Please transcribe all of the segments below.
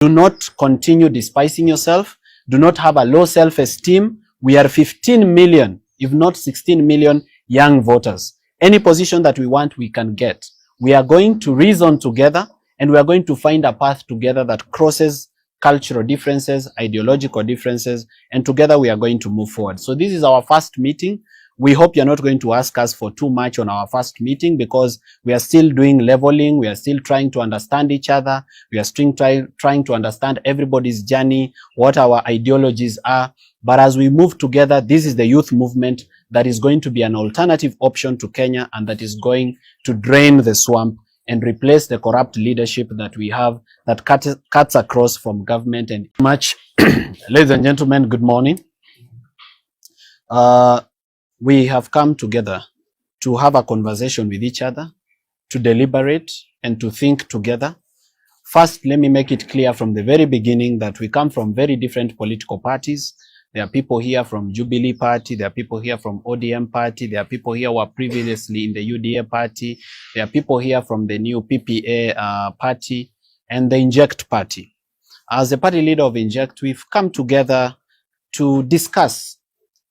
Do not continue despising yourself. Do not have a low self-esteem. We are 15 million, if not 16 million young voters. Any position that we want, we can get. We are going to reason together, and we are going to find a path together that crosses cultural differences, ideological differences, and together we are going to move forward. So this is our first meeting. We hope you're not going to ask us for too much on our first meeting, because we are still doing leveling. We are still trying to understand each other. We are still trying to understand everybody's journey, what our ideologies are. But as we move together, this is the youth movement that is going to be an alternative option to Kenya, and that is going to drain the swamp and replace the corrupt leadership that we have that cuts across from government and much. Ladies and gentlemen, good morning. We have come together to have a conversation with each other, to deliberate and to think together. First, let me make it clear from the very beginning that we come from very different political parties. There are people here from Jubilee Party. There are people here from ODM Party. There are people here who were previously in the UDA Party. There are people here from the new PPA Party and the Inject Party. As the party leader of Inject, we've come together to discuss,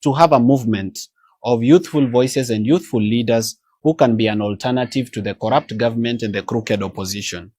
to have a movement of youthful voices and youthful leaders who can be an alternative to the corrupt government and the crooked opposition.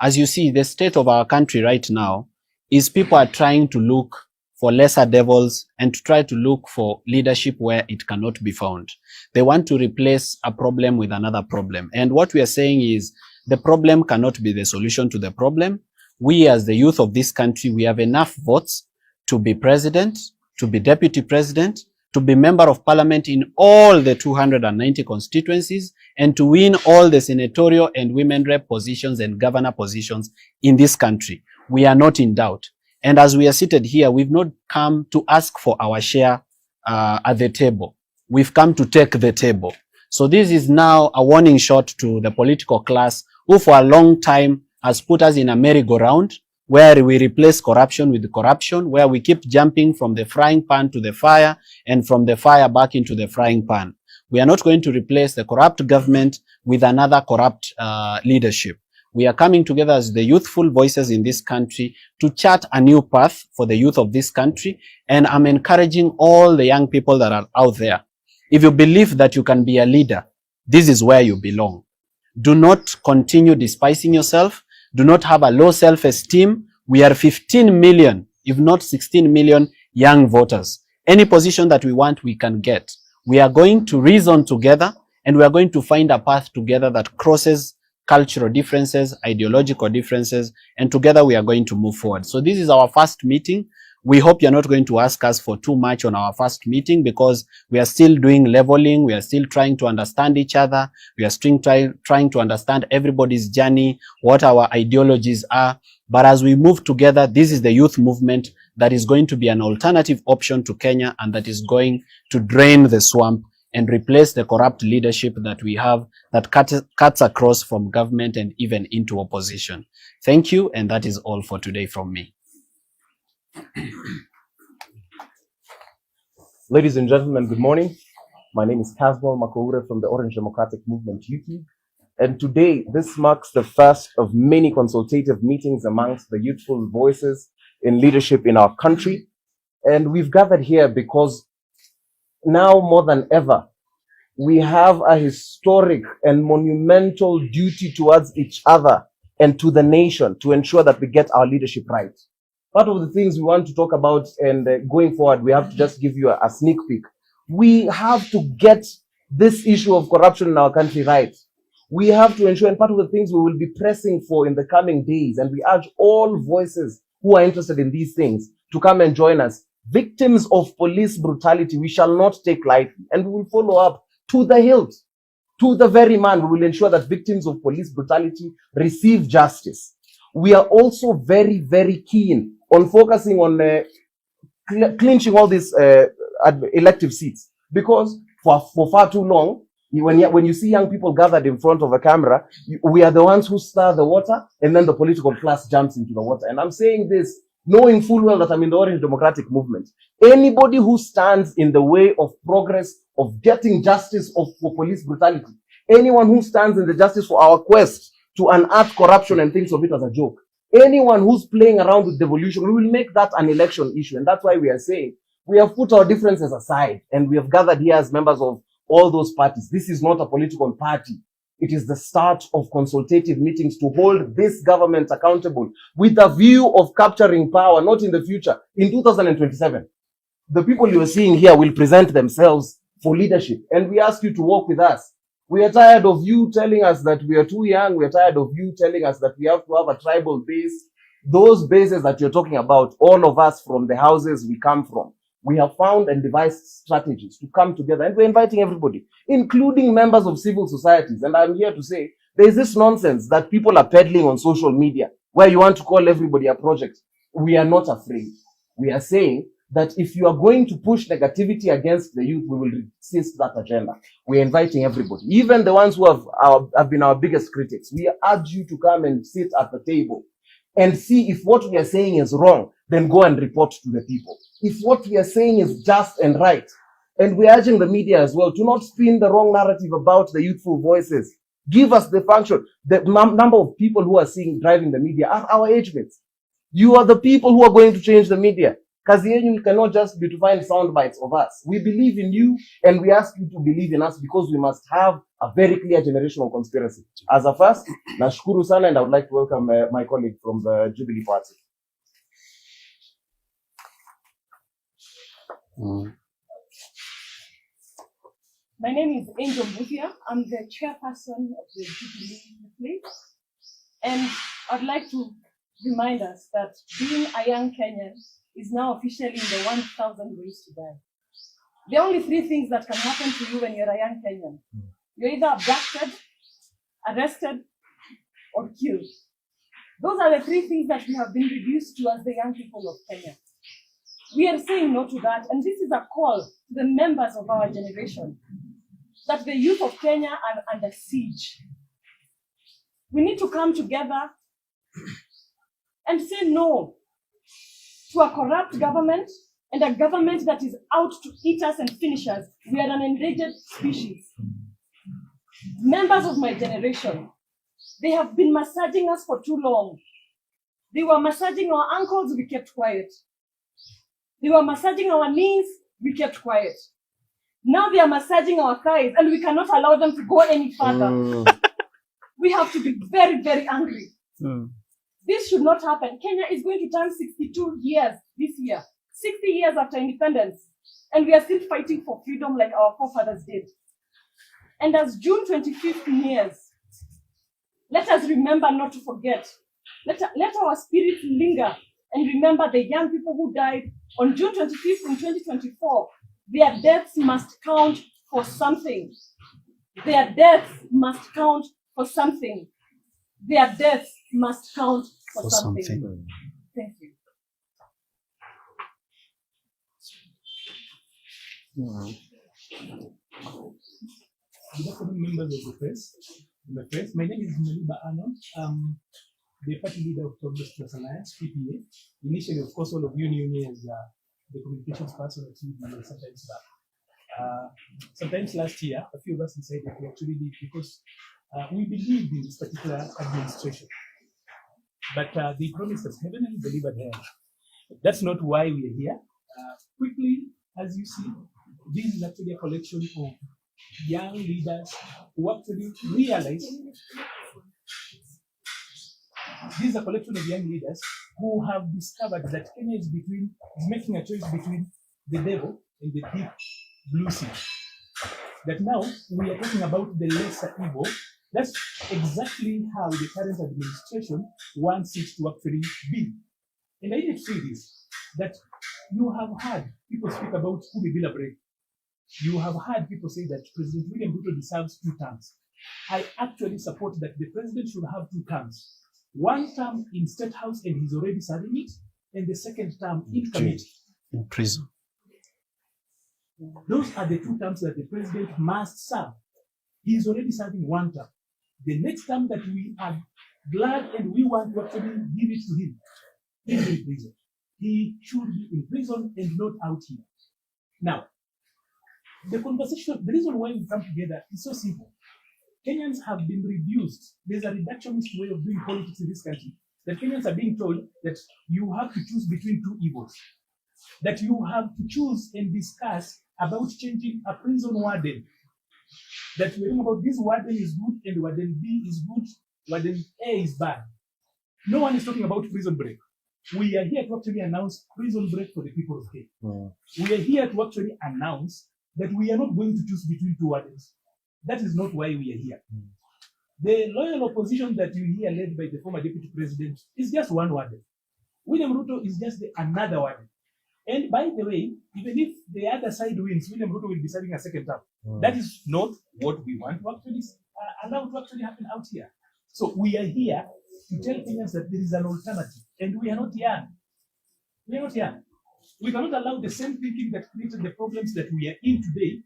As you see, the state of our country right now is people are trying to look for lesser devils and to try to look for leadership where it cannot be found. They want to replace a problem with another problem. And what we are saying is the problem cannot be the solution to the problem. We as the youth of this country, we have enough votes to be president, to be deputy president, to be member of parliament in all the 290 constituencies, and to win all the senatorial and women rep positions and governor positions in this country. We are not in doubt. And as we are seated here, we've not come to ask for our share at the table. We've come to take the table. So this is now a warning shot to the political class who for a long time has put us in a merry-go-round, where we replace corruption with corruption, where we keep jumping from the frying pan to the fire and from the fire back into the frying pan. We are not going to replace the corrupt government with another corrupt leadership. We are coming together as the youthful voices in this country to chart a new path for the youth of this country. And I'm encouraging all the young people that are out there. If you believe that you can be a leader, this is where you belong. Do not continue despising yourself. Do not have a low self-esteem. We are 15 million, if not 16 million young voters. Any position that we want, we can get. We are going to reason together, and we are going to find a path together that crosses cultural differences, ideological differences, and together we are going to move forward. So this is our first meeting. We hope you're not going to ask us for too much on our first meeting, because we are still doing leveling. We are still trying to understand each other. We are still trying to understand everybody's journey, what our ideologies are. But as we move together, this is the youth movement that is going to be an alternative option to Kenya, and that is going to drain the swamp and replace the corrupt leadership that we have that cuts across from government and even into opposition. Thank you, and that is all for today from me. Ladies and gentlemen, good morning. My name is Kasmuel Mcoure from the Orange Democratic Movement YouTube. And today, this marks the first of many consultative meetings amongst the youthful voices in leadership in our country. And we've gathered here because now more than ever, we have a historic and monumental duty towards each other and to the nation to ensure that we get our leadership right. Part of the things we want to talk about, and going forward, we have to just give you a sneak peek. We have to get this issue of corruption in our country right. We have to ensure, and part of the things we will be pressing for in the coming days, and we urge all voices who are interested in these things to come and join us. Victims of police brutality, we shall not take lightly, and we will follow up to the hilt, to the very man. We will ensure that victims of police brutality receive justice. We are also very, very keen on focusing on clinching all these elective seats, because for far too long, when you see young people gathered in front of a camera, we are the ones who stir the water, and then the political class jumps into the water. And I'm saying this knowing full well that I'm in the Orange Democratic Movement. Anybody who stands in the way of progress, of getting justice for police brutality, anyone who stands in the justice for our quest to unearth corruption and thinks of it as a joke, Anyone who's playing around with devolution, we will make that an election issue. And that's why we are saying we have put our differences aside and we have gathered here as members of all those parties. This is not a political party. It is the start of consultative meetings to hold this government accountable with a view of capturing power, not in the future, in 2027. The people you are seeing here will present themselves for leadership. And we ask you to work with us. We are tired of you telling us that we are too young. We are tired of you telling us that we have to have a tribal base. Those bases that you're talking about, all of us from the houses we come from, we have found and devised strategies to come together. And we're inviting everybody, including members of civil societies. And I'm here to say, there's this nonsense that people are peddling on social media, where you want to call everybody a project. We are not afraid. We are saying that if you are going to push negativity against the youth, we will resist that agenda. We're inviting everybody, even the ones who have been our biggest critics. We urge you to come and sit at the table and see if what we are saying is wrong, then go and report to the people. If what we are saying is just and right, and we're urging the media as well to not spin the wrong narrative about the youthful voices. Give us the function. The number of people who are driving the media are our age mates. You are the people who are going to change the media. Kazi yenyu cannot just be to find sound bites of us. We believe in you and we ask you to believe in us because we must have a very clear generational conspiracy. As a first, nashukuru sana, and I would like to welcome my colleague from the Jubilee Party. My name is Angel Buzia. I'm the chairperson of the Jubilee Youth, and I'd like to remind us that being a young Kenyan is now officially in the 1,000 ways to die. There are only 3 things that can happen to you when you're a young Kenyan. You're either abducted, arrested, or killed. Those are the 3 things that we have been reduced to as the young people of Kenya. We are saying no to that, and this is a call to the members of our generation that the youth of Kenya are under siege. We need to come together and say no to a corrupt government and a government that is out to eat us and finish us. We are an endangered species. Members of my generation, they have been massaging us for too long. They were massaging our ankles, we kept quiet. They were massaging our knees, we kept quiet. Now they are massaging our thighs and we cannot allow them to go any further. We have to be very, very angry. This should not happen. Kenya is going to turn 62 years this year, 60 years after independence, and we are still fighting for freedom like our forefathers did. And as June 25th nears, let us remember not to forget. Let our spirits linger and remember the young people who died on June 25th in 2024. Their deaths must count for something. Their deaths must count for something. Their deaths must count for something. Thank you. Good afternoon, members of the press. My name is Maliba Anon. The party leader of Progress Plus Alliance, PPA. Initially, of course, all of you knew me as the communications person at TV sometimes back. Sometimes last year, a few of us decided to actually leave because we believed in this particular administration. But they promised us heaven and delivered hell. That's not why we are here. Quickly, as you see, this is actually a collection of young leaders who actually realize this is a collection of young leaders who have discovered that Kenya is making a choice between the devil and the deep blue sea. That now we are talking about the lesser evil. That's exactly how the current administration wants it to actually be. And I need to say this, that you have heard people speak about Kubibila break. You have heard people say that President William Ruto deserves 2 terms. I actually support that the president should have 2 terms. 1 term in State House and he's already serving it, and the 2nd term in committee. In prison. Those are the 2 terms that the president must serve. He's already serving 1 term. The next term that we are glad and we want to actually give it to him, he's in prison. He should be in prison and not out here. Now, the conversation, the reason why we come together is so simple. Kenyans have been reduced. There's a reductionist way of doing politics in this country. that Kenyans are being told that you have to choose between two evils, that you have to choose and discuss about changing a prison warden, that we're talking about this warden is good and warden B is good, warden A is bad. No one is talking about prison break. We are here to actually announce prison break for the people of Kenya. We are here to actually announce that we are not going to choose between two wardens. That is not why we are here. The loyal opposition that you hear led by the former deputy president is just one warden. William Ruto is just another warden. And by the way, even if the other side wins, William Ruto will be serving a second term. That is not what we want to actually allow to actually happen out here. So we are here to tell Kenyans that there is an alternative, and we are not young. We are not young. We cannot allow the same thinking that created the problems that we are in today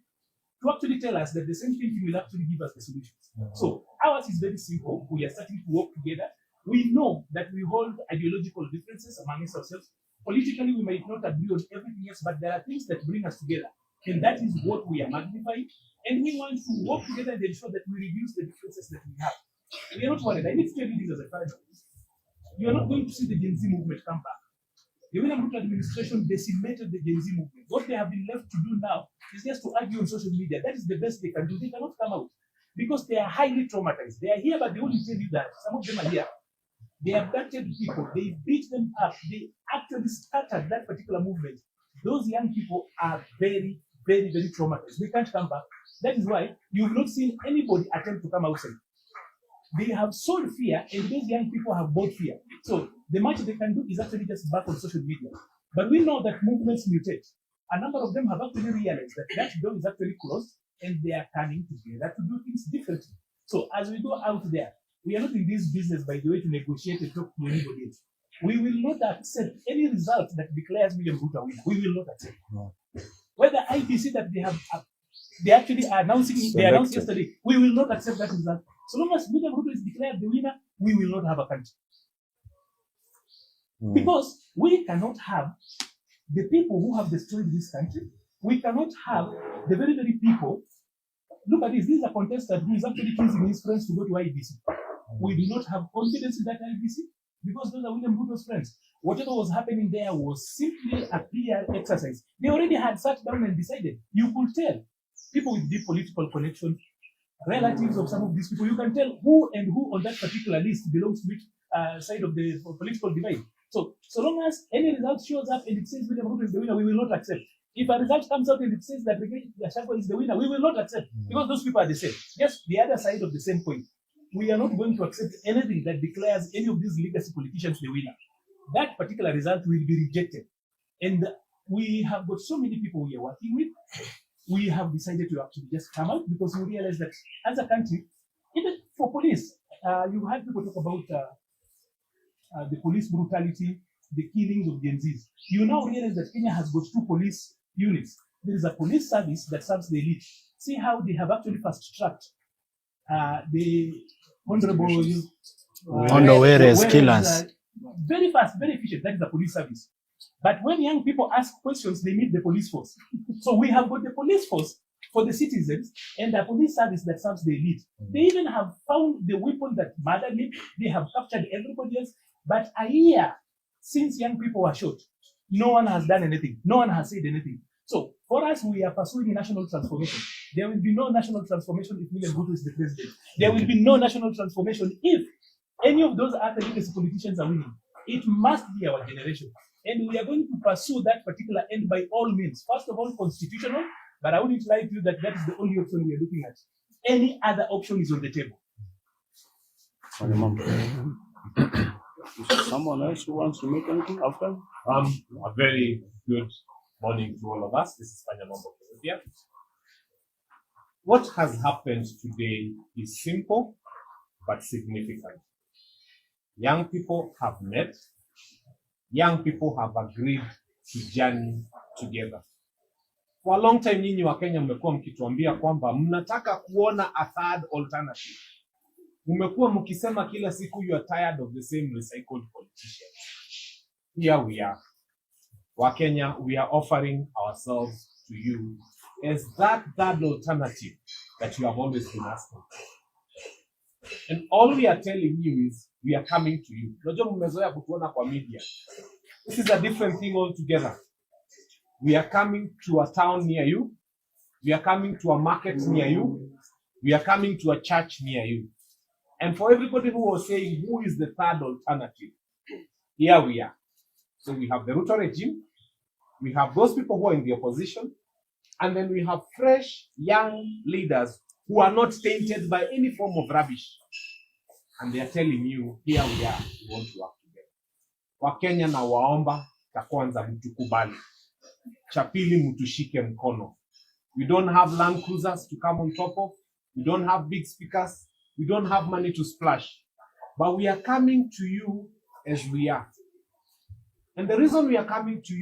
to actually tell us that the same thinking will actually give us the solutions. So ours is very simple. We are starting to work together. We know that we hold ideological differences amongst ourselves. Politically, we might not agree on everything else, but there are things that bring us together. And that is what we are magnifying. And we want to work together and ensure that we reduce the differences that we have. We are not worried. I need to tell you this as a parent. You are not going to see the Gen Z movement come back. The William Ruto administration decimated the Gen Z movement. What they have been left to do now is just to argue on social media. That is the best they can do. They cannot come out because they are highly traumatized. They are here, but they only tell you that some of them are here. They abducted people. They beat them up. They actually scattered that particular movement. Those young people are very, very, very traumatized. They can't come back. That is why you've not seen anybody attempt to come outside. They have sold fear, and those young people have bought fear. So the much they can do is actually just back on social media. But we know that movements mutate. A number of them have actually realized that that door is actually closed, and they are coming together to do things differently. So as we go out there, we are not in this business, by the way, to negotiate and talk to anybody else. We will not accept any result that declares William Ruto winner. We will not accept. Whether IBC that they actually are announcing, they announced yesterday, we will not accept that result. So long as William Ruto is declared the winner, we will not have a country. Because we cannot have the people who have destroyed this country. We cannot have the very, very people. Look at this. This is a contestant who is actually choosing his friends to go to IBC. We do not have confidence in that IBC because those are William Ruto's friends. Whatever was happening there was simply a PR exercise. They already had sat down and decided. You could tell people with deep political connection, relatives of some of these people, you can tell who and who on that particular list belongs to which side of the political divide. So long as any result shows up and it says William Ruto is the winner, we will not accept. If a result comes out and it says that Gachagua is the winner, we will not accept because those people are the same. Just the other side of the same coin. We are not going to accept anything that declares any of these legacy politicians the winner. That particular result will be rejected. And we have got so many people we are working with. We have decided to actually just come out because we realize that as a country, even for police, you had people talk about the police brutality, the killings of Gen Zs. You now realize that Kenya has got 2 police units. There is a police service that serves the elite. See how they have actually fast-tracked the honorable Mcoure killers. Very fast, very efficient. That is the police service. But when young people ask questions, they need the police force. So we have got the police force for the citizens and the police service that serves the elite. They even have found the weapon that murdered him. They have captured everybody else. But a year since young people were shot, no one has done anything. No one has said anything. So for us, we are pursuing national transformation. There will be no national transformation if William Ruto is the president. There will be no national transformation if any of those other legacy politicians are winning. It must be our generation. And we are going to pursue that particular end by all means. First of all, constitutional, but I wouldn't lie to you that that is the only option we are looking at. Any other option is on the table. Someone else who wants to make anything after? A very good morning to all of us. This is Panyamambo Kebaso. What has happened today is simple but significant. Young people have met. Young people have agreed to journey together. For a long time, nyinyi wa Kenya mmekuwa mkituambia kwamba mnataka kuona a third alternative. Mmekuwa mkisema kila siku you are tired of the same recycled politicians. Here we are. Wa Kenya, we are offering ourselves to you as that third alternative that you have always been asking. And all we are telling you is we are coming to you. Unajua mmezoea kutuona kwa media. This is a different thing altogether. We are coming to a town near you. We are coming to a market near you. We are coming to a church near you. And for everybody who was saying, who is the third alternative? Here we are. So we have the Ruto regime. We have those people who are in the opposition. And then we have fresh, young leaders who are not tainted by any form of rubbish. And they are telling you, here we are, we want to work together. Wakenya na waomba, cha kwanza mtukubali. Cha pili mtushike mkono. We don't have Land Cruisers to come on top of. We don't have big speakers. We don't have money to splash. But we are coming to you as we are. And the reason we are coming to you